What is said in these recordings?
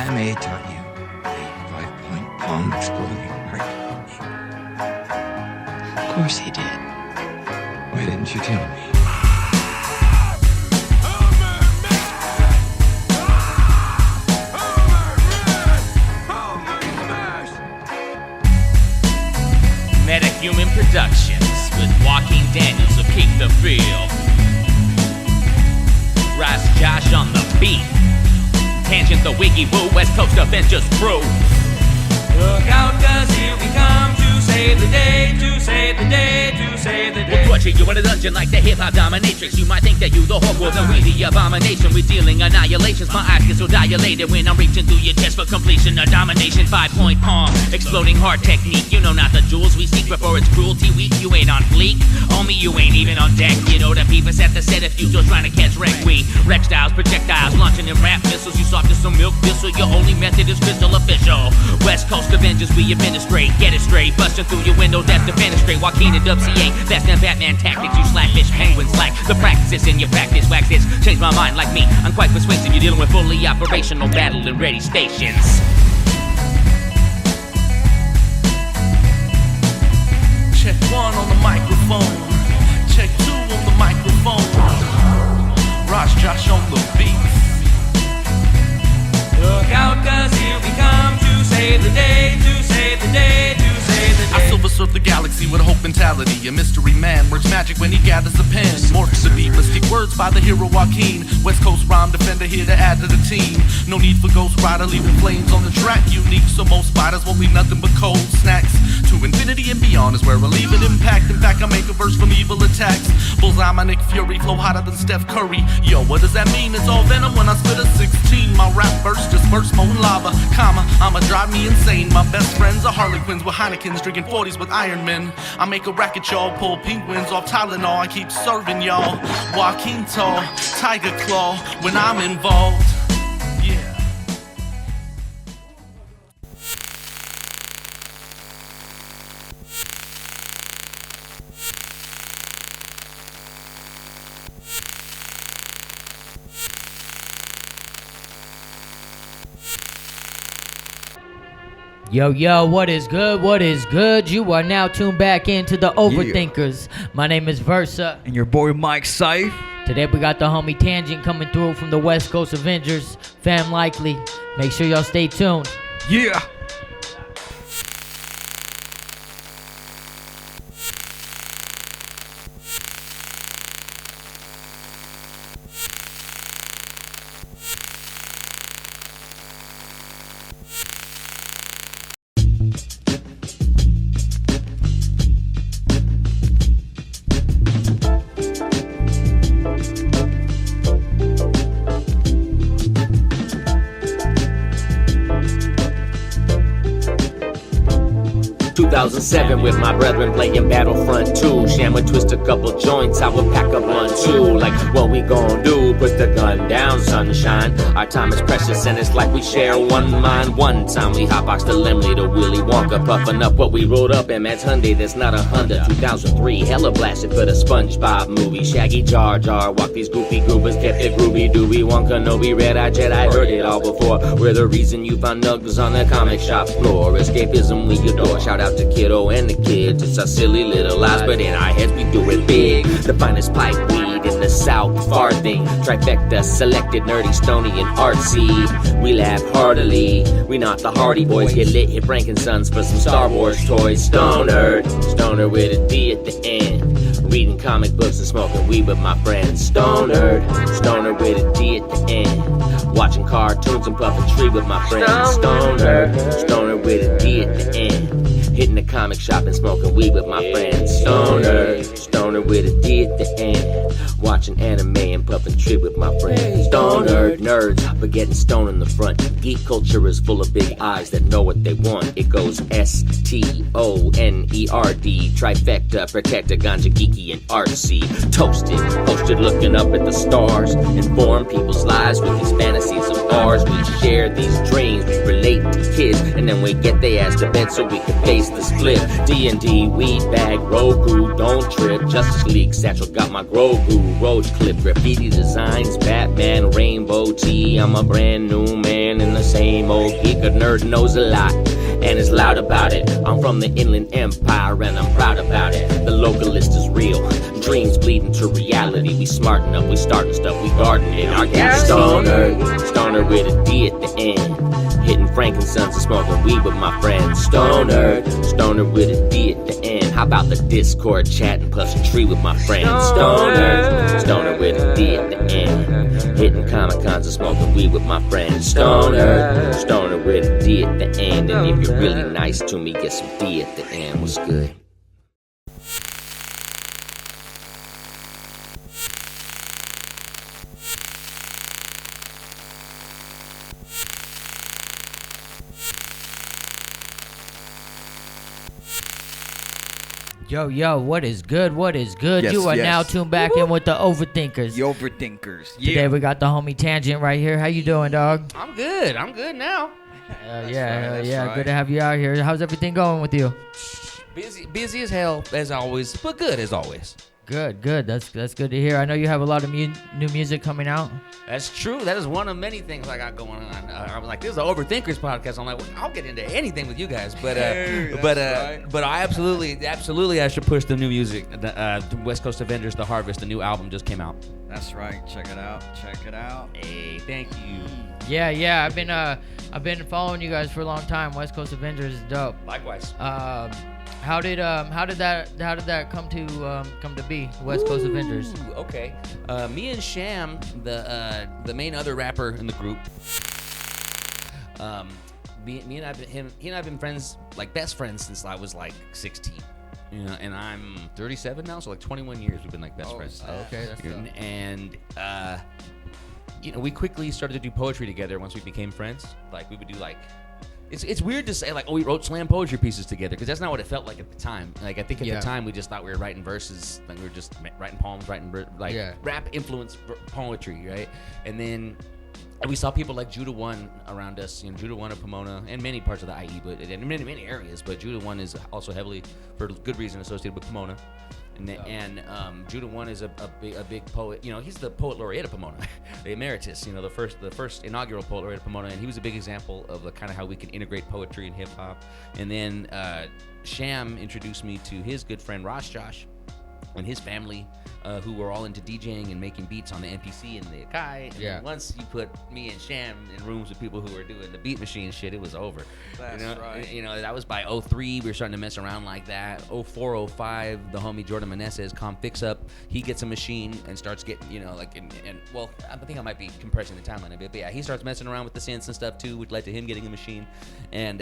Anime taught you a 5-point palm exploding heart technique. Of course he did. Why didn't you tell me? Metahuman Productions with Joaquin Daniels of Keep the Feel. Rise Josh on the beat. Tanjint the Wiggy Woo, Westcoast Avengers crew. Look out, cause here we come to save the day, to save the day, to save the day. We're torturing you in a dungeon like the hip-hop dominatrix. You might think that you the Hogwarts, no, we the abomination. We're dealing annihilations, my eyes get so dilated when I'm reaching through your chest for completion. A domination, 5-point palm, exploding heart technique. You know not the jewels we seek before it's cruelty weak. You ain't on fleek, homie, you ain't even on deck. You know the peepers at the set if you just trying to catch wreck. We wreck styles, projectiles, launching in rap missiles. You soft as some milk thistle, your only method is crystal official. West Coast Avengers, we administrate, get it straight. Busting through your window, that's to penetrate. Joaquin and Dub C8, that's them Batman tactics. You slackfish penguins like the practices in your practice. Wax this, change my mind like me. I'm quite persuasive, you're dealing with fully operational battle and ready stations. Check 1 on the microphone. Check 2 on the microphone. Raj Josh on the beat. Look out, cause here we come to save the day, to save the day, to save the day. I silver surf the galaxy with a hope mentality. A mystery man works magic when he gathers a pen. Morphs the beat, mystic words by the hero Joaquin. West Coast rhyme defender here to add to the team. No need for Ghost Rider leaving flames on the track. Unique, so most spiders won't leave nothing but cold snacks. To infinity and beyond is where I leave an impact. In fact, I make a verse from evil attacks. Bullseye, my Nick Fury, flow hotter than Steph Curry. Yo, what does that mean? It's all venom when I spit a 16. My rap verse just bursts molten lava, comma, I'ma drive me insane. My best friends are Harlequins with Heinekens, drinking 40s with Iron Men. I make a racket, y'all, pull penguins off Tylenol. I keep serving y'all Joaquin Tall, Tiger Claw when I'm involved. Yeah. Yo, yo, what is good? What is good? You are now tuned back into the Overthinkers. My name is Versa. And your boy Mike Syfe. Today we got the homie Tanjint coming through from the West Coast Avengers. Fam likely. Make sure y'all stay tuned. Yeah. With my brethren playing Battlefront 2. Sham would twist a couple joints, I would pack up one too. Like, what we gon' do? Put the gun down, sunshine. Our time is precious and it's like we share one mind. One time we hotboxed the Lemley to Willy Wonka, puffing up what we wrote up in Matt's Hyundai. That's not a Honda. 2003, hella blasted for the SpongeBob movie. Shaggy Jar Jar, walk these goofy groovers, kept it groovy. Dooby Wonka, Nobi, Red-Eye Jedi, heard it all before. We're the reason you found nugs on the comic shop floor. Escapism we adore. Shout out to Kiddo and the kids. It's our silly little lies, but in our heads we do it big. The finest pipe weed in the South, farthing. Trifecta, selected, nerdy, stony, and artsy. We laugh heartily. We not the Hardy Boys. Get lit, hit Frankensons for some Star Wars toys. Stoner with a D at the end. Reading comic books and smoking weed with my friends. Stoner with a D at the end. Watching cartoons and puffing tree with my friends. Stoner with a D at the end. Hitting the comic shop and smoking weed with my friends. Stoner with a D at the end. Watching anime and puffing tree with my friends. Stoner nerds, but getting stoned in the front. Geek culture is full of big eyes that know what they want. It goes STONERD. Trifecta, protector, ganja, geeky, and artsy. Toasted, posted looking up at the stars. Inform people's lives with these fantasies of ours. We share these dreams, we relate to kids and and then we get they ass to bed so we can face the split. D&D, weed bag, Roku, don't trip. Justice League satchel, got my Grogu, road clip, graffiti designs, Batman, rainbow tee. I'm a brand new man in the same old geek. A nerd knows a lot and is loud about it. I'm from the Inland Empire and I'm proud about it. The localist is real, dreams bleeding to reality. We smart enough, we starting stuff, we gardening. Our gang stoner with a D at the end. Hitting frankincense and smoking weed with my friends. Stoner with a D at the end. How about the Discord chatting plus a tree with my friends? Stoner with a D at the end. Hitting Comic Cons and smoking weed with my friends. Stoner with a D at the end. And if you're really nice to me, get some D at the end. What's good? Yo, what is good? What is good? Yes, You are yes. now tuned back in with the Overthinkers. The Overthinkers. Today we got the homie Tanjint right here. How you doing, dog? I'm good now. Yeah. Good to have you out here. How's everything going with you? Busy as hell as always, but good as always. Good. That's good to hear. I know you have a lot of new music coming out. That's true. That is one of many things I got going on. I was like, this is the Overthinkers podcast. I'm like, well, I'll get into anything with you guys, but I absolutely I should push the new music. The Westcoast Avengers, The Harvest, the new album just came out. That's right. Check it out. Hey, thank you. Yeah. I've been following you guys for a long time. West Coast Avengers is dope. Likewise. How did that come to be? West Coast Avengers. Okay. Me and Sham, the main other rapper in the group. He and I have been friends, like best friends, since I was like 16. You know, and I'm 37 now, so like 21 years we've been like best friends. Okay, that's dope. And we quickly started to do poetry together once we became friends. Like we would do like. It's weird to say, like, oh, we wrote slam poetry pieces together, because that's not what it felt like at the time. Like, I think at the time, we just thought we were writing verses, like, we were just writing poems, rap-influenced poetry, right? And then we saw people like Judah One around us, Judah One of Pomona, and many parts of the IE, but in many areas, but Judah One is also heavily, for good reason, associated with Pomona. And Judah One is a big poet. He's the poet laureate of Pomona, the emeritus. The first inaugural poet laureate of Pomona, and he was a big example of the kind of how we can integrate poetry and hip hop. And then Sham introduced me to his good friend Ross Josh and his family, who were all into DJing and making beats on the MPC and the Akai. And then once you put me and Sham in rooms with people who were doing the beat machine shit, it was over. That's right. That was by 03. We were starting to mess around like that. 04, 05, the homie Jordan Menezes, Fix Up, he gets a machine and starts getting, well, I think I might be compressing the timeline a bit, but yeah, he starts messing around with the synths and stuff too, which led to him getting a machine. And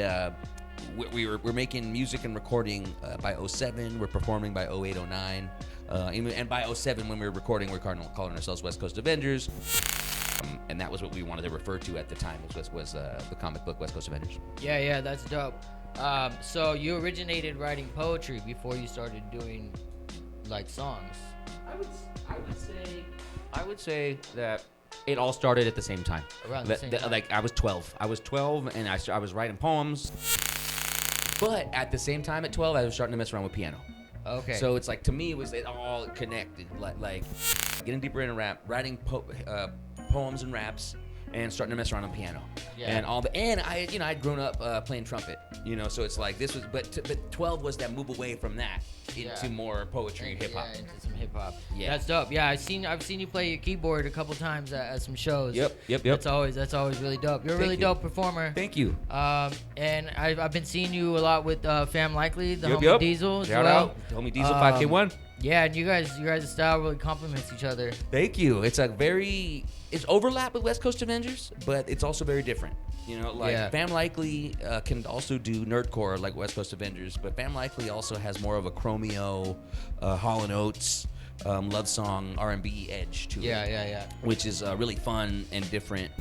we're making music and recording by 07. We're performing by 08, 09. And by 07, when we were recording, we're calling ourselves West Coast Avengers. And that was what we wanted to refer to at the time, was the comic book West Coast Avengers. Yeah, that's dope. So you originated writing poetry before you started doing like songs. I would say that it all started at the same time. Around the same time. Like I was 12 and I was writing poems. But at the same time at 12, I was starting to mess around with piano. Okay. So it's like, to me, it all connected. Like getting deeper into rap, writing poems and raps, and starting to mess around on piano. Yeah. And I'd grown up playing trumpet. So it's like this was, but 12 was that move away from that into more poetry and hip hop. Yeah, into some hip hop. Yeah. That's dope. Yeah, I've seen you play your keyboard a couple times at some shows. Yep. That's always really dope. You're a really dope performer. Thank you. And I've been seeing you a lot with Fam Likely, the homie Yep. Diesel as Shout well. out, homie Diesel 5K1. Yeah, and you guys' style really complements each other. Thank you. It's it's overlap with West Coast Avengers, but it's also very different. Fam Likely can also do nerdcore like West Coast Avengers, but Fam Likely also has more of a Chromeo, Hall & Oates, love song, R&B edge to it. Yeah. Which is really fun and different.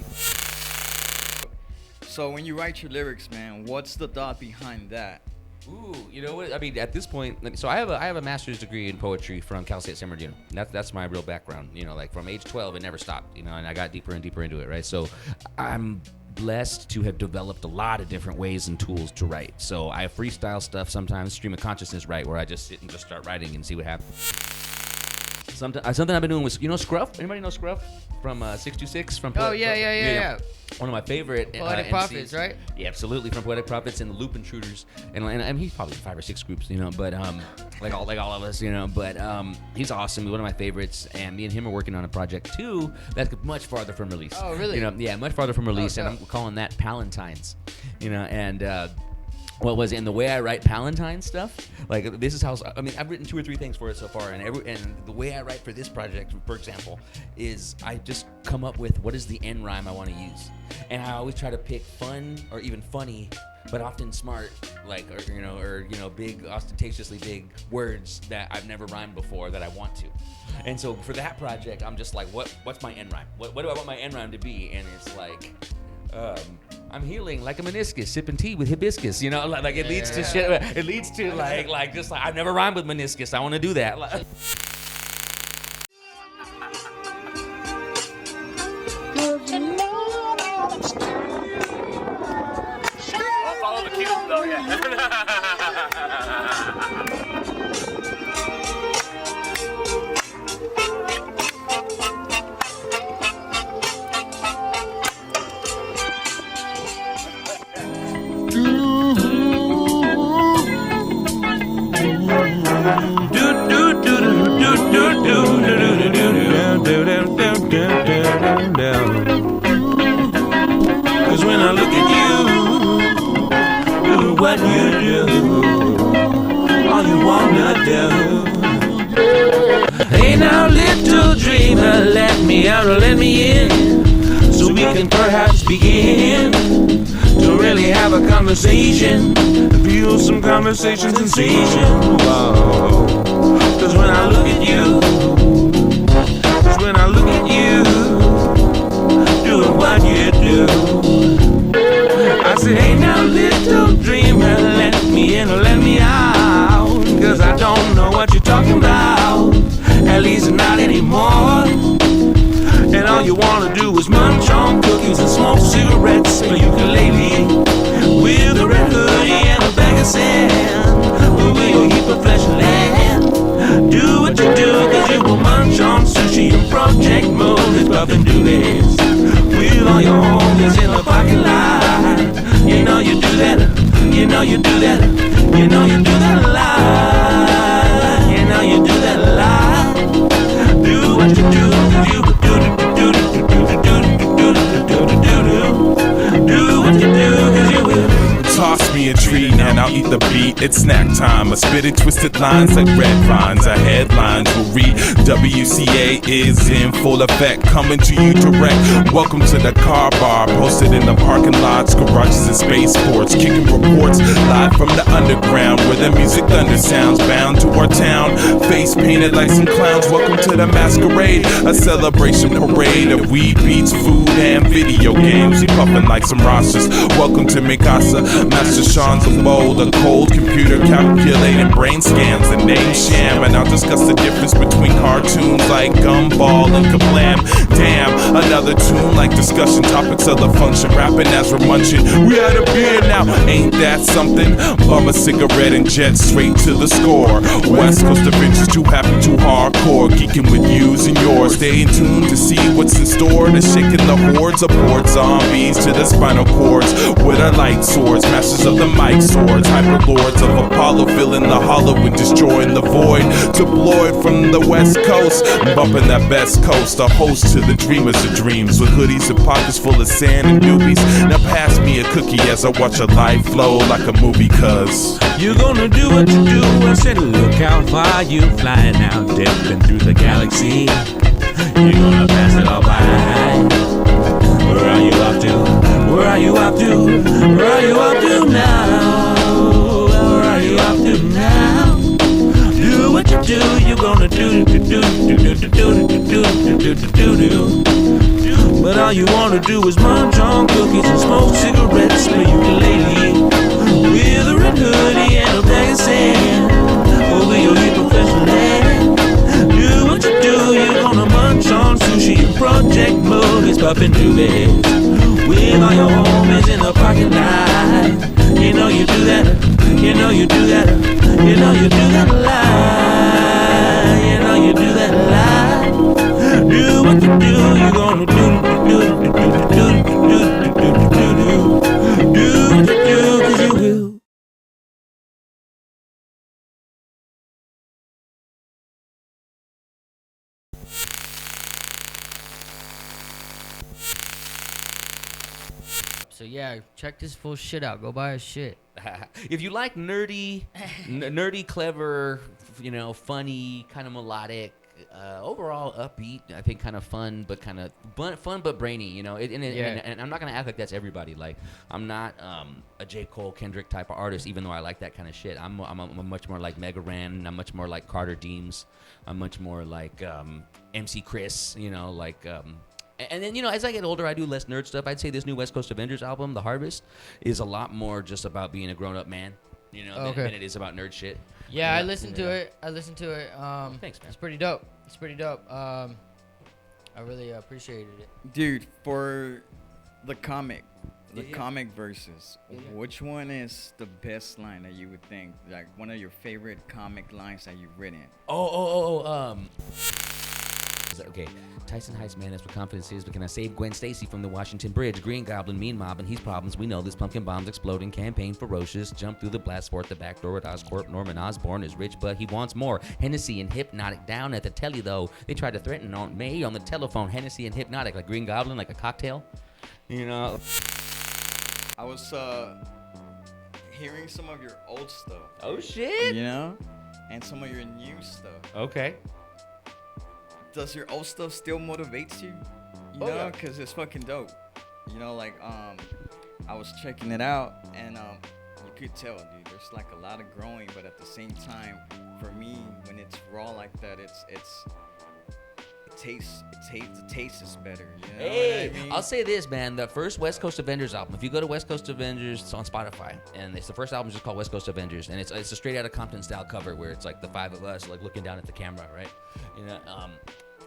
So when you write your lyrics, man, what's the thought behind that? Ooh, you know what? I mean, at this point, so I have a master's degree in poetry from Cal State San Bernardino. That's my real background. Like from age 12, it never stopped. And I got deeper and deeper into it, right? So I'm blessed to have developed a lot of different ways and tools to write. So I freestyle stuff sometimes, stream of consciousness write, where I just sit and just start writing and see what happens. Something I've been doing was, Scruff? Anybody know Scruff from 626? From yeah. One of my favorite Poetic MCs. Prophets, right? Yeah, absolutely. From Poetic Prophets and the Loop Intruders, and he's probably 5 or 6 groups, but like all of us, but he's awesome. One of my favorites, and me and him are working on a project too that's much farther from release. Oh, really? Yeah, much farther from release, and dope. I'm calling that Palantines. And what was in the way I write Palantine stuff, like this is how I've written 2 or 3 things for it so far, and the way I write for this project, for example, is I just come up with what is the end rhyme I want to use, and I always try to pick fun or even funny, but often smart, or big, ostentatiously big words that I've never rhymed before that I want to. And so for that project, I'm just like, what's my end rhyme? What do I want my end rhyme to be? And it's like, I'm healing like a meniscus, sipping tea with hibiscus. Like it leads to shit. It leads to like I've never rhymed with meniscus. I want to do that. Follow the cues though, yeah. Cause when I look at you, do what you do, all you wanna do. Hey now little dreamer, let me out or let me in, so we can perhaps begin to really have a conversation, feel some conversation sensation. Whoa. Cause when I look at you, doing what you do, I say, hey now little dreamer, let me in or let me out, cause I don't know what you're talking about, at least not anymore. And all you wanna do is munch on cookies and smoke cigarettes, play ukulele with a red hoodie and a bag of sand, with a heap of flesh and land. Do what you do, cause you will munch on sushi and project movies, puffin' doobies with all your homies in the parking lot. You know you do that, you know you do that, you know you do that a lot, you know you do that a lot. Do what you do, cause you will do what you do, cause you will. Toss me a treat and I'll eat the beat. It's snack time. I spit it twisted lines like red vines. Our headlines will read WCA is in full effect, coming to you direct. Welcome to the car bar, posted in the parking lots, garages and spaceports, kicking reports live from the underground where the music thunder sounds. Bound to our town, face painted like some clowns. Welcome to the masquerade, a celebration parade of weed, beats, food, and video games. We puffin' like some rosters. Welcome to Mikasa, Master Sean's a bold, a cold computer calculating brain scans and name sham. And I'll discuss the difference between cartoons like Gumball and Kablam. Damn, another tune like discussion topics of the function. Rapping as we're munching. We had a beer now, ain't that something? Bum a cigarette and jet straight to the score. Westcoast Avengers, too happy, too hardcore. Geeking with yous and yours. Stay in tune to see what's in store. The shaking the hordes aboard zombies to the spinal cords with our light swords. Masters of the mic swords, hyperlords of Apollo, filling the hollow and destroying the void. Deployed from the West Coast, bumping that best coast. A host to the dreamers of dreams, with hoodies and pockets full of sand and newbies. Now pass me a cookie as I watch a life flow like a movie, cause you're gonna do what you do. I said look how far you flying now, dipping through the galaxy. You're gonna pass it all by. Where are you off to? Where are you off to? Where are you off to now? Where are you off to now? Do what you do, you're gonna do. But all you wanna do is munch on cookies and smoke cigarettes, play ukulele with a red hoodie and a bag of sand over your heap of fresh land. Do what you do, you're gonna munch on sushi and project movies, puffin' doobies with all your You know you do that. You know you do that. You know you do that a lot. You know you do that a lot. Do what you do. You gonna do what you do, 'cause you will. So yeah, check this full shit out. Go buy his shit. If you like nerdy, clever, funny, kind of melodic, overall upbeat, I think kind of fun, but fun but brainy, and I'm not gonna act like that's everybody. Like, I'm not a J. Cole, Kendrick type of artist, even though I like that kind of shit. I'm much more like Mega Ran. I'm much more like Carter Deems. I'm much more like MC Chris. And then, as I get older, I do less nerd stuff. I'd say this new Westcoast Avengers album, The Harvest, is a lot more just about being a grown-up man, than it is about nerd shit. Yeah, I listened to it. Thanks, man. It's pretty dope. I really appreciated it. Dude, for the comic verses, which one is the best line that you would think, like one of your favorite comic lines that you've written? Okay, Tyson Heights, man, that's what confidence is. But can I save Gwen Stacy from the Washington Bridge? Green Goblin, mean mob, and he's problems. We know this. Pumpkin bombs exploding, campaign ferocious. Jump through the blast fort, the back door at Oscorp. Norman Osborn is rich, but he wants more. Hennessy and Hypnotic down at the telly, though. They tried to threaten Aunt May on the telephone. Hennessy and Hypnotic, like Green Goblin, like a cocktail. I was hearing some of your old stuff. Oh, shit. And some of your new stuff. Okay. Does your old stuff still motivate you? Yeah. Because it's fucking dope. I was checking it out, and you could tell, dude, there's like a lot of growing, but at the same time, for me, when it's raw like that, the taste is better. You know Hey, what I mean? I'll say this, man. The first Westcoast Avengers album, if you go to Westcoast Avengers, it's on Spotify, and it's the first album just called Westcoast Avengers, and it's a straight out of Compton style cover where it's like the five of us like looking down at the camera, right?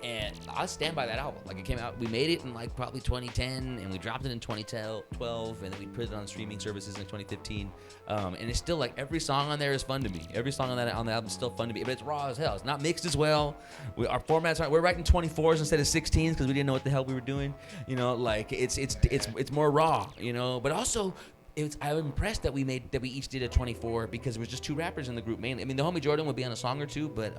And I stand by that album. Like, it came out, we made it in like probably 2010, and we dropped it in 2012, and then we put it on streaming services in 2015. And it's still like every song on there is fun to me. Every song on the album is still fun to me, but it's raw as hell. It's not mixed as well. Our formats aren't. We're writing 24s instead of 16s because we didn't know what the hell we were doing. It's more raw. But also, I'm impressed that we each did a 24 because it was just two rappers in the group mainly. I mean, the homie Jordan would be on a song or two, but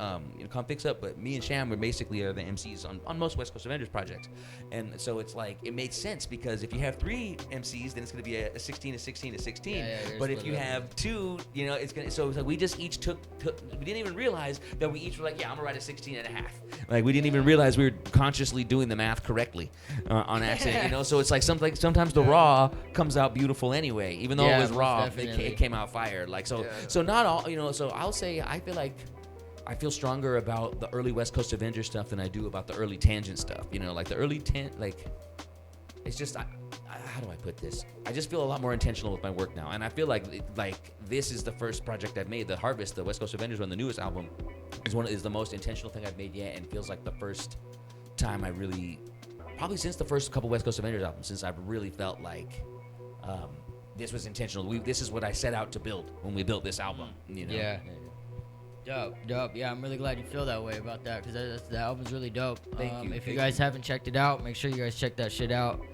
come fix up. But me and Sham were basically the MCs on most West Coast Avengers projects, and so it's like it made sense because if you have three MCs, then it's gonna be a 16, a 16, a 16. Yeah, but if you have two, it's gonna. So we just each took. We didn't even realize that we each were like, yeah, I'm gonna write a 16 and a half. Like, we didn't even realize we were consciously doing the math correctly on accident. So it's like sometimes the raw comes out beautiful anyway. Even though it was raw, it came out fire. So not all, so I'll say I feel stronger about the early West Coast Avengers stuff than I do about the early Tanjint stuff. Like the early it's just, how do I put this? I just feel a lot more intentional with my work now. And I feel like this is the first project I've made. The Harvest, the West Coast Avengers one, the newest album, is the most intentional thing I've made yet, and feels like the first time I really, probably since the first couple West Coast Avengers albums, since I've really felt like, this was intentional. This is what I set out to build when we built this album. Yeah. Dope. Yeah, I'm really glad you feel that way about that because that album's really dope. Thank you. If you guys haven't checked it out, make sure you guys check that shit out.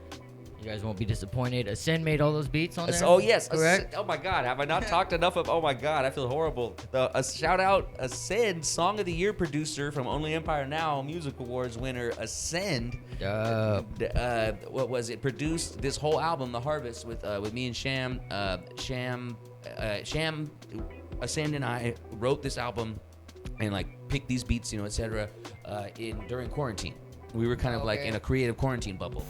You guys won't be disappointed. Ascend made all those beats on there. Oh yes, correct. Oh my God, have I not talked enough of? Oh my God, I feel horrible. A shout out, Ascend, Song of the Year producer from Only Empire Now Music Awards winner, Ascend. What was it? Produced this whole album, The Harvest, with me and Sham. Sham, Ascend, and I wrote this album and picked these beats, etc. During quarantine. We were kind of like in a creative quarantine bubble.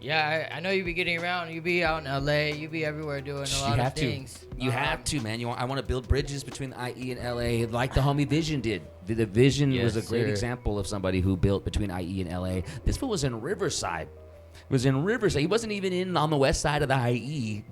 Yeah, I know you be getting around. You be out in LA. You be everywhere doing a lot of things. You have to, man. I want to build bridges between IE and LA, like the homie Vision did. The Vision was a great example of somebody who built between IE and LA. This fool was in Riverside. He wasn't even on the west side of the IE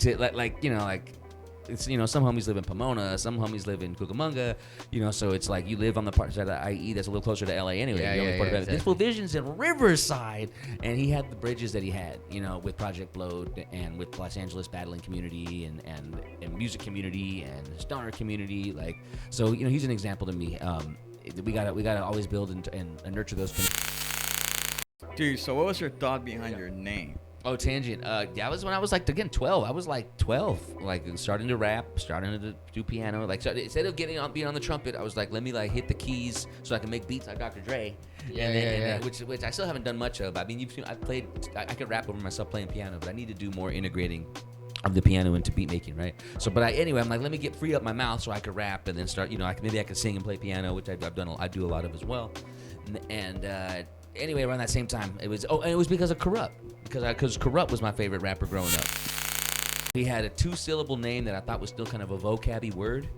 it's, you know, some homies live in Pomona, some homies live in Cucamonga, you know, so it's like you live on the part side of IE that's a little closer to LA anyway. Yeah, The only yeah, part yeah, about it. This fool Vision's in Riverside, and he had the bridges that he had, you know, with Project Blowed and with Los Angeles battling community and music community and stoner community, like, so, you know, he's an example to me. We gotta always build and nurture those connections. Dude, so what was your thought behind your name? Oh, Tanjint. That was when I was like, again, 12. I was like 12, like starting to rap, starting to do piano. Like, so instead of being on the trumpet, I was like, let me like hit the keys so I can make beats like Dr. Dre. Yeah. Which I still haven't done much of. I mean, I could rap over myself playing piano, but I need to do more integrating of the piano into beat making, right? So, anyway, I'm like, let me get free up my mouth so I could rap and then start, you know, maybe I could sing and play piano, which I do a lot of as well. Anyway, around that same time, it was because of Corrupt, because Corrupt was my favorite rapper growing up. He had a 2-syllable name that I thought was still kind of a vocabby word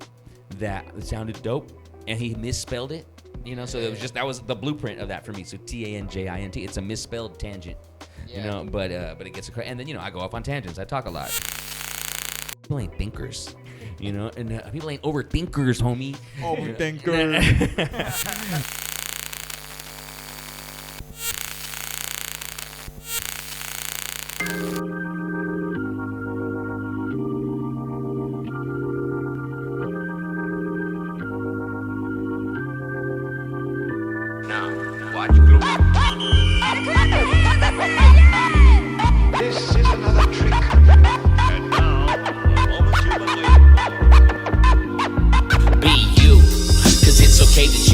that sounded dope, and he misspelled it, you know. So that was the blueprint of that for me. So Tanjint, it's a misspelled tangent, you know. But it gets and then, you know, I go off on tangents. I talk a lot. People ain't thinkers, you know, and people ain't overthinkers, homie. Overthinker. This is another trick. And now, moment you believe. Be you, cause it's okay that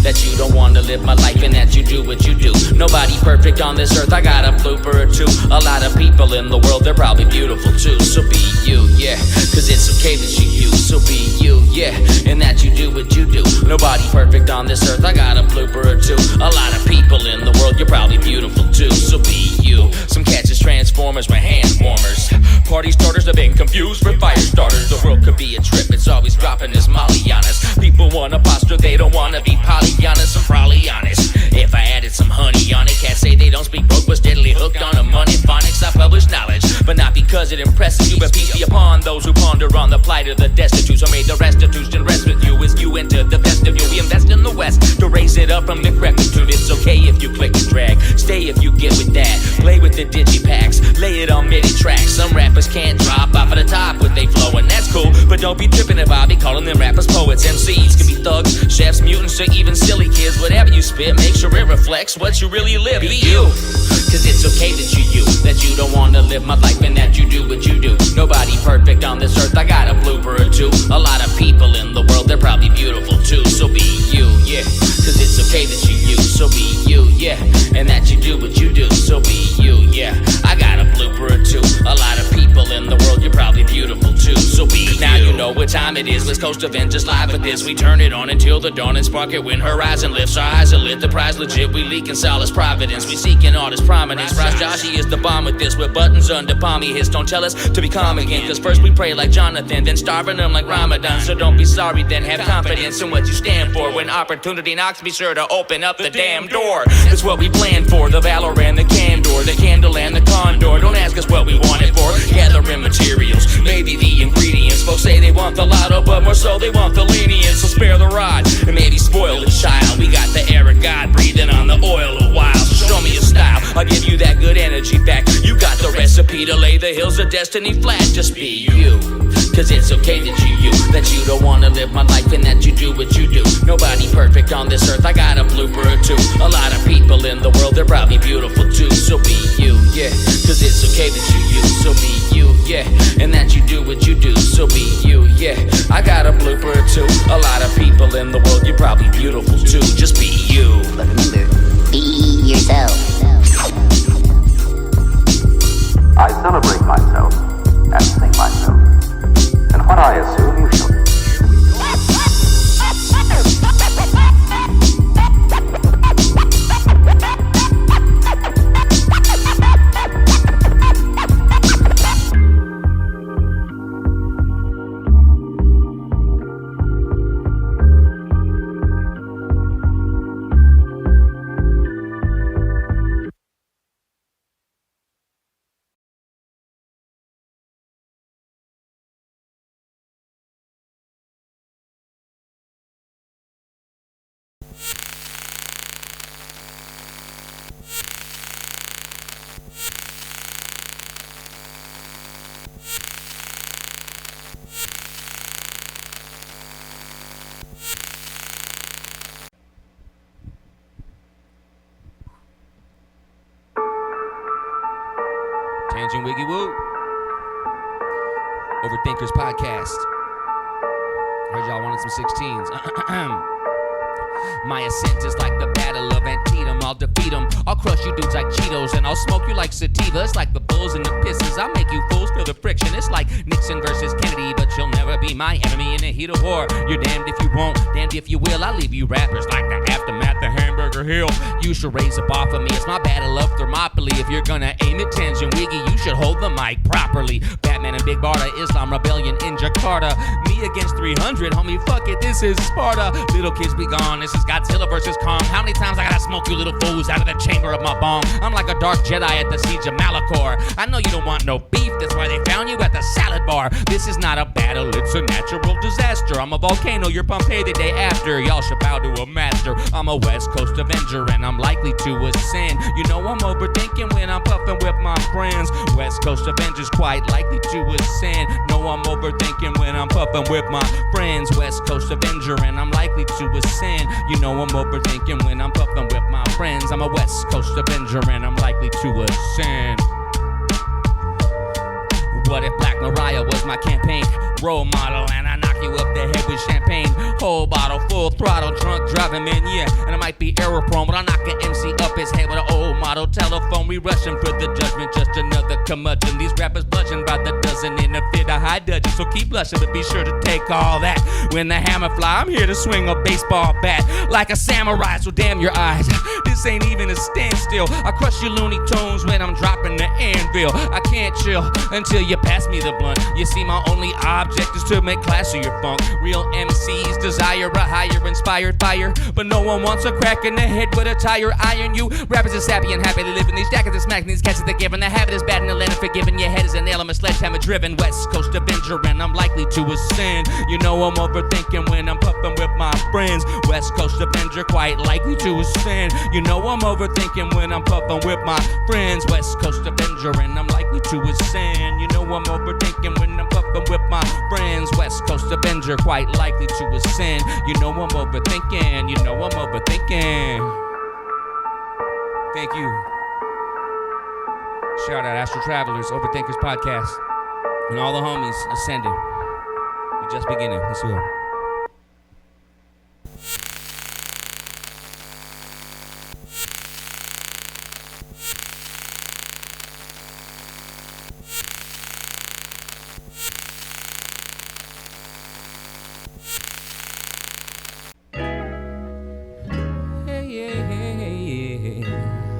that you don't wanna live my life and that you do what you do. Nobody perfect on this earth, I got a blooper or two. A lot of people in the world, they're probably beautiful too. So be you, yeah, cause it's okay that you. So be you, yeah, and that you do what you do. Nobody perfect on this earth, I got a blooper or two. A lot of people in the world, you're probably beautiful too. So be you. Some catches Transformers with hand warmers. Party starters have been confused for fire starters. The world could be a trip, it's always dropping this molly on us. People wanna posture, they don't wanna be polygonist. I'm probably honest. If I added some honey on it, cats say they don't speak broke, was steadily hooked on them money phonics. I publish knowledge, but not because it impresses you, but peace be upon those who ponder on the plight of the destitute. So may the restitution rest with you as you enter the best of you. We invest in the West to raise it up from decrepitude. It's okay if you click and drag, stay if you get with that. Play with the digipacks, lay it on MIDI tracks. Some rappers can't drop off of the top with they flow, and that's cool. But don't be tripping if I be calling them rappers poets. MCs can be thugs, chefs, mutants, or even silly kids. Whatever you spit, make sure it reflects what you really live. Be you, cause it's okay that you that you don't wanna live my life and that you do what you do. Nobody perfect on this earth, I got a blooper or two. A lot of people in the world, they're probably beautiful too. So be you, yeah, cause it's okay that you. So be you, yeah, and that you do what you do. So be you, yeah, I got a blooper or two. A lot of people in the world, you're probably beautiful too. So be now you know what time it is. Westcoast Avengers live with this. We turn it on until the dawn and spark it when horizon lifts. Our eyes are lit, the prize legit. We leaking solace providence. We seeking artist prominence. Rise Joshy is the bomb with this. With buttons under palmy hits. Don't tell us to be calm again, cause first we pray like Jonathan, then starving them like Ramadan. So don't be sorry, then have confidence in what you stand for. When opportunity knocks, be sure to open up the damn door. That's what we planned for. The valor and the candor, the candle and the condor. Don't ask us what we want it for. Gathering materials, maybe the ingredients. Folks say they want the lotto, but more so they want the lenience. So spare the rod and maybe spoil the child. We got the air of God breathing on the oil a while. So show me your style, I'll give you that good energy back. You got the recipe to lay the hills of destiny flat. Just be you, cause it's okay that you that you don't wanna live my life and that you do what you do. Nobody perfect on this earth, I got a blooper or two. A lot of people in the world, they're probably beautiful too. So be you, yeah, cause it's okay that you. So be you, yeah, and that you do what you do. So be you, yeah, I got a blooper or two. A lot of people in the world, you're probably beautiful too. Just be you. But remember, be yourself. I celebrate myself and sing myself. And what I assume you shall do. Overthinkers podcast. Heard y'all wanted some 16s. My ascent is like the battle of Antietam. I'll defeat them, I'll crush you dudes like Cheetos, and I'll smoke you like sativa. It's like the bulls and the pisses, I'll make you fools feel the friction. It's like Nixon versus Kennedy, but you'll never be my enemy in the heat of war. You're damned if you won't, damned if you will. I'll leave you rappers like the aftermath of Hamburger Hill. You should raise up off of me, it's my battle of Thermopylae. If you're gonna aim at Tanjint Wiggy, you should hold the mic properly. Batman and Big Barda, Islam Rebellion in Jakarta. Me against 300, homie, fuck it, this is Sparta. Little kids be gone, this is Godzilla versus Kong. How many times I gotta smoke you little fools out of the chamber of my bong? I'm like a dark Jedi at the siege of Malachor. I know you don't want no beef, that's why they found you at the salad bar. This is not a battle, it's a natural disaster. I'm a volcano, you're Pompeii the day after. Y'all should bow to a master. I'm a West Coast Avenger and I'm likely to ascend. You know I'm overthinking when I'm puffing with my friends. West Coast Avengers quite likely to ascend. No, I'm overthinking when I'm puffing with my friends. West Coast Avenger and I'm likely to ascend. You know I'm overthinking when I'm puffing with my friends. I'm a West Coast Avenger and I'm likely to ascend. What if Black Mariah was my campaign role model and I knock you up the head with champagne? Whole bottle, full throttle, drunk driving man, yeah. And I might be error prone, but I'll knock an MC up his head with an old model telephone. We rushing for the judgment, just another curmudgeon. These rappers bludgeon by the dozen in a fit of high dudgeon. So keep blushing, but be sure to take all that. When the hammer fly, I'm here to swing a baseball bat like a samurai, so damn your eyes. This ain't even a standstill. I crush your Looney Tunes when I'm dropping the anvil. I can't chill until you pass me the blunt. You see, my only object is to make class of your funk. Real MCs desire a higher inspired fire, but no one wants a crack in the head with a tire iron. You rappers are sappy and happy to live in these jackets and smacking these catches they're given. The habit is bad and the land forgiven. Your head is a nail, I'm a sledgehammer driven West Coast Avenger and I'm likely to ascend. You know I'm overthinking when I'm puffing with my friends. West Coast Avenger quite likely to ascend. You know I'm overthinking when I'm puffing with my friends. West Coast Avenger and I'm likely to ascend. You know I'm overthinking when I'm puffing with my friends. West Coast Avenger quite likely to ascend. You know I'm overthinking. You know I'm overthinking. Thank you. Shout out Astral Travelers, Overthinkers podcast, and all the homies ascending. We're just beginning. Let's go.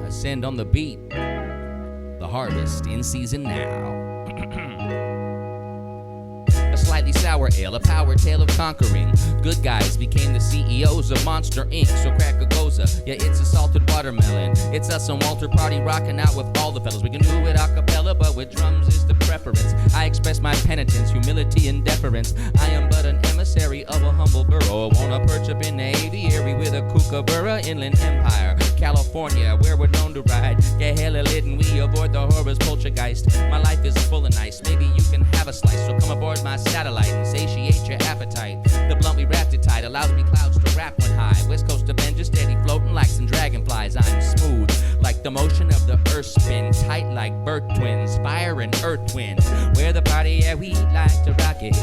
Ascend on the beat. The harvest in season now. A slightly sour ale, a power tale of conquering. Good guys became the CEOs of Monster Inc. So crack a goza, yeah, it's a salted watermelon. It's us and Walter Party rocking out with all the fellas. We can do it a cappella, but with drums is the preference. I express my penitence, humility and deference. I am but an emissary of a humble borough. I wanna perch up in the aviary with a kookaburra. Inland Empire, California, where we're known to ride. Get hella lit and we avoid the horrors poltergeist. My life is full of nice, maybe you can have a slice. So come aboard my satellite and satiate your appetite. The blunt we wrapped it tight allows me clouds to wrap one high. West Coast Avengers steady floating like some dragonflies. I'm smooth like the motion of the earth spin, tight like bird twins, fire and earth wind. Where the party, yeah, we like to rock it.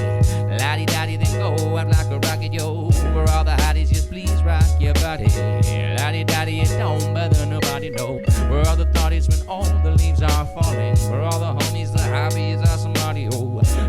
La-di-da-di, then go out like a rocket, yo. For all the hotties, just please rock your body. La-di-da-di, it don't bother nobody, no. Where all the thoughties when all the leaves are falling. For all the homies, the hobby is awesome audio.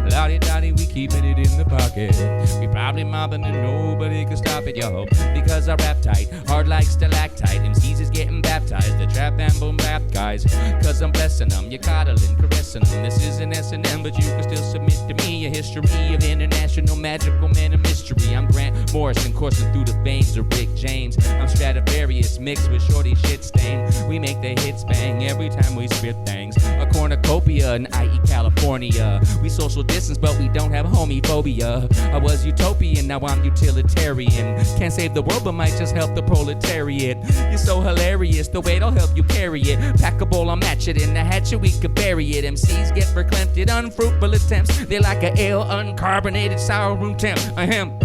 La-di-da-di, we keeping it in the pocket. We probably mobbing and nobody can stop it, yo. Because I rap tight, hard like stalactite. MCs is getting baptized, the trap and boom bap guys. Cause I'm blessing them, you're coddling, caressing them. This is an S&M, but you can still submit to me a history of international magical man and mystery. I'm Grant Morrison, coursing through the veins of Rick James. I'm Stradivarius, mixed with shorty shit stain. We make the hits bang every time we spit things. A cornucopia in IE California. We social distance, but we don't have homophobia. I was utopian, now I'm utilitarian. Can't save the world, but might just help the proletariat. You're so hilarious, the weight will help you carry it. Pack a bowl, I'll match it in the hatchet, we could bury it. MCs get verklempt at unfruitful attempts. They're like a ale, uncarbonated sour room temp. Ahem.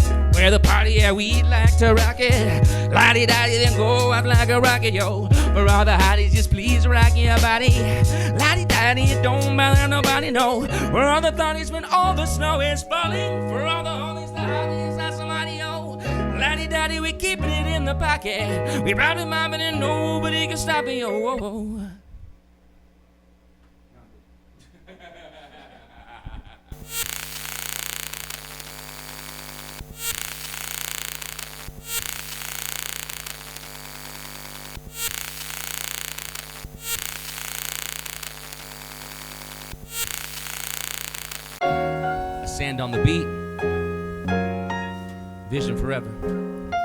Where the party, yeah, we like to rock it. La-di-da-di, then go up like a rocket, yo. For all the hotties, just please rock your body. La-di-da-di, it don't bother nobody, no. Where all the thotties when all the snow is falling. For all the homies, the hotties, that's somebody, yo. La-di-da-di, we keeping it in the pocket. We probably mobbing and nobody can stop it, yo. Whoa, whoa. Sand on the beat. Vision forever.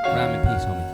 Rhyme in peace, homie.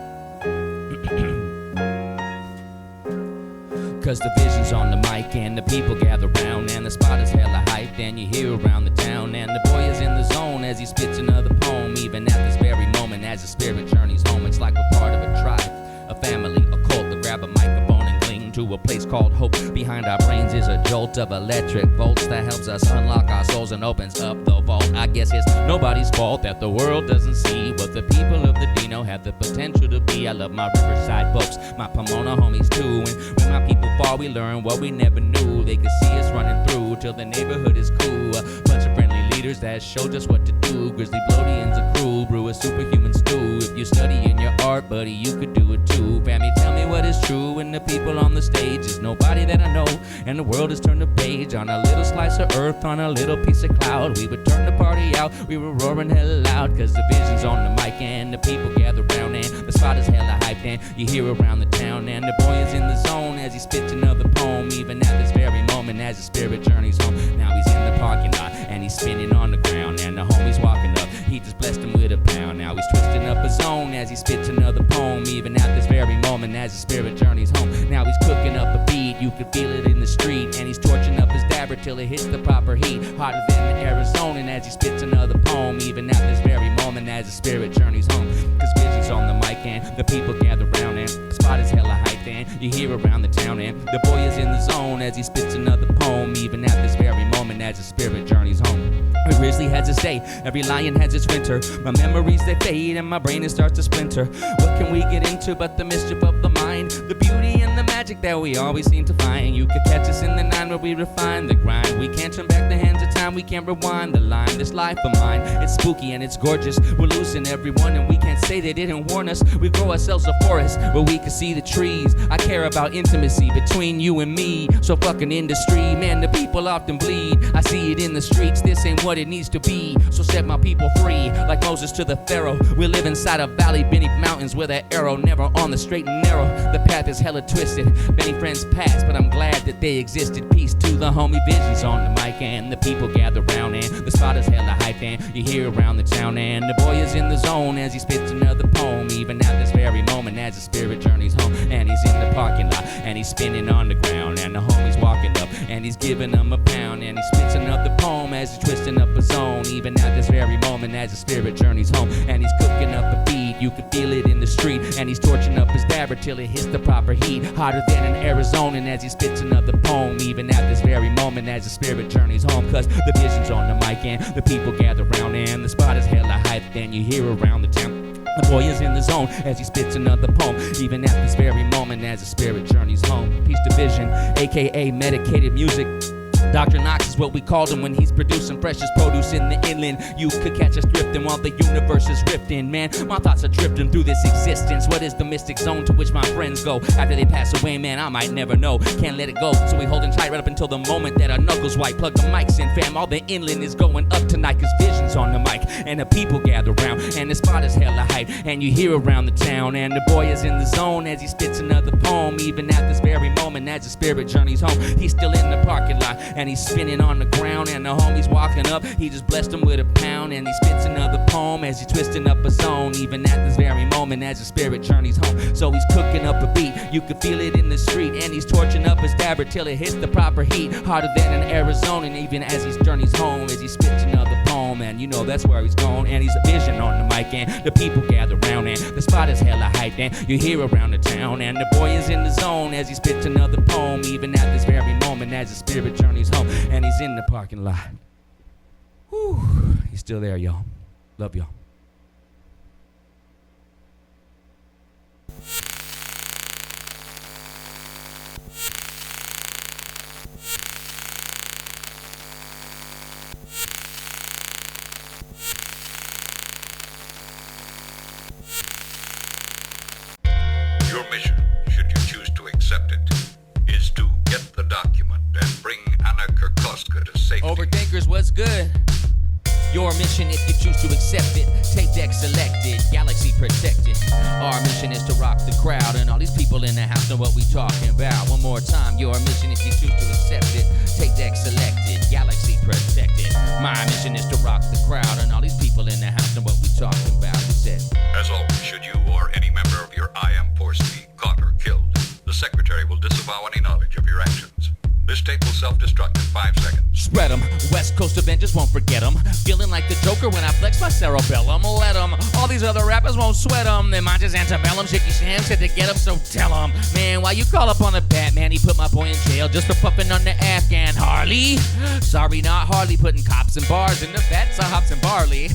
Cause the vision's on the mic and the people gather round and the spot is hella hyped and you hear around the town and the boy is in the zone as he spits another poem even at this very moment as the spirit journeys home. It's like we're part of a tribe, a family, a cult to grab a microphone and cling to a place called hope. Behind our brains is a jolt of electric volts that helps us unlock our souls and opens up the vault. I guess it's nobody's fault that the world doesn't see what the people of the Dino have the potential to be. I love my Riverside folks, my Pomona homies too. And when my people fall, we learn what we never knew. They could see us running through till the neighborhood is cool. A bunch of friendly leaders that showed us what to do. Grizzly Blodians a crew, brew a superhuman stew. If you study in your art, buddy, you could do it too. Family, tell me what is true. And the people on the stage is nobody that I know. And the world has turned a page on a little slice of earth, on a little piece of cloud. We would turn the party out, we were roaring hella loud. Cause the vision's on the mic and the people gather round and the spot is hella hyped and you hear around the town. And the boy is in the zone as he spits another poem, even at this very moment as the spirit journeys home. Now he's in the parking lot and he's spinning on the ground and the homie's walking up, he just blessed him with a pound. Now he's twisting up his zone as he spits another poem, even at this very moment as the spirit journeys home. Now he's cooking up a beat, you can feel it in the street, and he's torching up his dabber till it hits the proper heat, hotter than the Arizona as he spits another poem, even at this very moment as the spirit journeys home. Cause Vision's on the mic and the people gather round and the spot is hella hyped and you hear around the town and the boy is in the zone as he spits another poem, even at this very moment as the spirit journeys home. Every grizzly has its day, every lion has its winter. My memories they fade and my brain it starts to splinter. What can we get into but the mischief of the mind, the beauty and the magic that we always seem to find. You could catch us in the 9 where we refine the grind. We can't turn back the hands of time, we can't rewind the line. This life of mine, it's spooky and it's gorgeous. We're losing everyone and we can't say they didn't warn us. We grow ourselves a forest where we can see the trees. I care about intimacy between you and me. So fucking industry, man, the people often bleed. I see it in the streets, this ain't what it needs to be. So set my people free, like Moses to the Pharaoh. We live inside a valley beneath mountains where the arrow never on the straight and narrow. The path is hella twisted, many friends passed, but I'm glad that they existed. Peace to the homie Visions on the mic and the people gather round and the spot is hella hyped and you hear around the town and the boy is in the zone as he spits another poem, even at this very moment as the spirit journeys home. And he's in the parking lot and he's spinning on the ground and the homie's walking up and he's giving him a pound and he spits another poem as he's twisting up his zone, even at this very moment as the spirit journeys home. And he's cooking up a beat, you can feel it in the street, and he's torching up his dabber till it hits the proper heat, hotter than an Arizona as he spits another poem, even at this very moment as the spirit journeys home. Cause the vision's on the mic and the people gather round and the spot is hella hyped and you hear around the town. The boy is in the zone as he spits another poem, even at this very moment as the spirit journeys home. Peace to Vision, aka medicated music. Dr. Knox is what we called him when he's producing precious produce in the inland. You could catch us drifting while the universe is drifting. Man, my thoughts are drifting through this existence. What is the mystic zone to which my friends go after they pass away? Man, I might never know. Can't let it go, so we holding tight right up until the moment that our knuckles white. Plug the mics in, fam. All the inland is going up tonight, cause Vision's on the mic and the people gather round and the spot is hella hype and you hear around the town. And the boy is in the zone as he spits another poem, even at this very moment as the spirit journeys home. He's still in the parking lot and he's spinning on the ground and the homie's walking up, he just blessed him with a pound and he spits another poem as he's twisting up his zone, even at this very moment as the spirit journeys home. So he's cooking up a beat, you can feel it in the street, and he's torching up his dabber till it hits the proper heat, hotter than an Arizona. And even as he journeys home, as he spits another poem, and you know that's where he's going. And he's a vision on the mic and the people gather round and the spot is hella hyped and you hear around the town. And the boy is in the zone as he spits another poem, even at this very moment as the spirit journeys home. And he's in the parking lot. Whew. He's still there, y'all. Love y'all. Your mission, if you choose to accept it, tape deck selected, galaxy protected. Our mission is to rock the crowd, and all these people in the house know what we talking about. One more time, your mission, if you choose to accept it, tape deck selected, galaxy protected. My mission is to rock the crowd, and all these people in the house know what we talking about. He said, as always, should you or any member of your IM force be caught or killed, the Secretary will disavow any knowledge of your actions. This tape will self-destruct in 5 seconds. spread 'em. West Coast Avengers won't forget 'em. Feeling like the Joker when I flex my cerebellum. Let 'em. All these other rappers won't sweat 'em. They mind just antebellum. Shaky Sham said to get 'em, so tell 'em. Man, why you call up on a Batman? He put my boy in jail just for puffing on the Afghan Harley. Sorry, not Harley, putting cops in bars in the vats of hops and barley.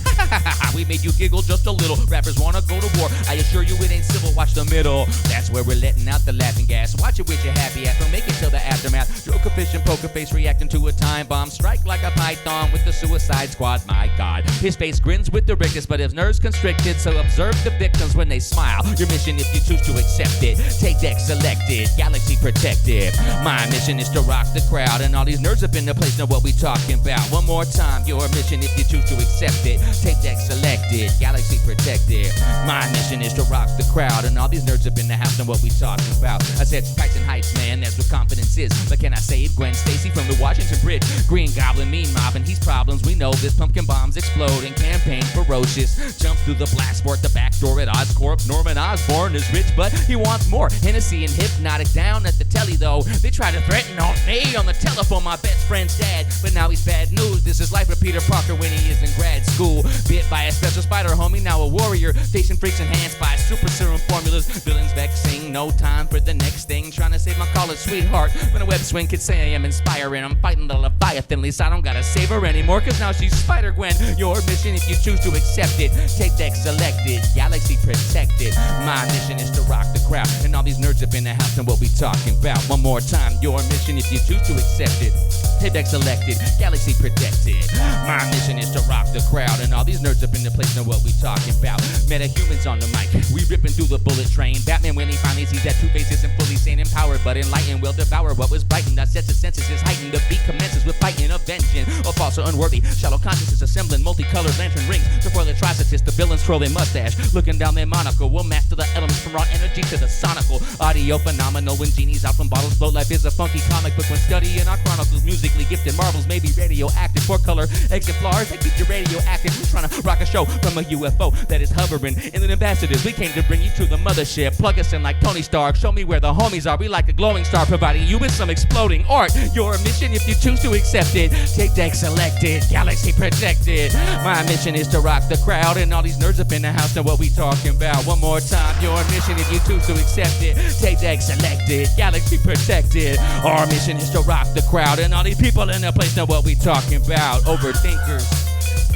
We made you giggle just a little. Rappers wanna go to war. I assure you it ain't civil. Watch the middle. That's where we're letting out the laughing gas. Watch it with your happy ass. Don't make it till the aftermath. Joker fish and poker face reacting to a time bomb. Strike like a python with the Suicide Squad. My God, his face grins with the rictus, but his nerves constricted. So observe the victims when they smile. Your mission, if you choose to accept it, take deck selected, galaxy protected. My mission is to rock the crowd, and all these nerds up in the place know what we talking about. One more time, your mission, if you choose to accept it, take deck selected, galaxy protected. My mission is to rock the crowd, and all these nerds up in the house know what we talking about. I said Tyson Heights, man, that's what confidence is. But can I save Gwen Stacy from the Washington Bridge? Green Goblin, mean mob, and he's problems. We know this. Pumpkin bombs exploding, campaign ferocious. Jump through the blast port, the back door at Oscorp. Norman Osborn is rich, but he wants more. Hennessy and Hypnotic down at the telly, though. They try to threaten on me on the telephone, my best friend's dad. But now he's bad news. This is life of Peter Parker when he is in grad school. Bit by a special spider homie, now a warrior. Facing freaks enhanced by super serum formulas. Villains vexing, no time for the next thing. Trying to save my college sweetheart. When a web swing could say I am inspiring. I'm fighting the Leviathan, least I don't gotta save her anymore. Cause now she's Spider-Gwen. Your mission, if you choose to accept it, take deck selected, galaxy protected. My mission is to rock the crowd, and all these nerds up in the house know what we talking about. One more time, your mission, if you choose to accept it, take deck selected, galaxy protected. My mission is to rock the crowd, and all these nerds up in the place know what we talking about. Meta-humans on the mic, we ripping through the bullet train. Batman, when he finally sees that Two-Face isn't fully sane, empowered, but enlightened, will devour what was brightened. That sets his senses is heightened. The beat commences with fighting, avenging, or false or unworthy. Shallow consciousness assembling multicolored lantern rings. Before the Tricetist, the villains twirl their mustache. Looking down their monocle, we'll master the elements from raw energy to the sonical. Audio phenomenal when genies out from bottles float. Life is a funky comic book when studying our chronicles. Musically gifted marvels may be radioactive. For color exemplars, they keep you radioactive. We're trying to rock a show from a UFO that is hovering. Inland ambassadors, we came to bring you to the mothership. Plug us in like Tony Stark. Show me where the homies are. We like a glowing star, providing you with some exploding art. Your mission, if you choose to accept it, take deck selected, galaxy protected. My mission is to rock the crowd, and all these nerds up in the house know what we talking about. One more time, your mission, if you choose to accept it, take deck selected, galaxy protected. Our mission is to rock the crowd, and all these people in the place know what we talking about. Overthinkers.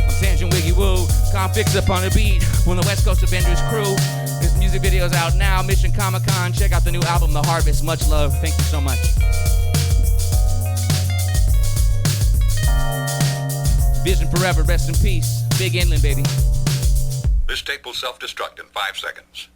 I'm Tanjint Wiggy Woo, convicts up on the beat from the Westcoast Avengers crew. This music video's out now, Mission Comic-Con. Check out the new album, The Harvest. Much love. Thank you so much. Vision forever, rest in peace. Big Inland, baby. This tape will self-destruct in 5 seconds.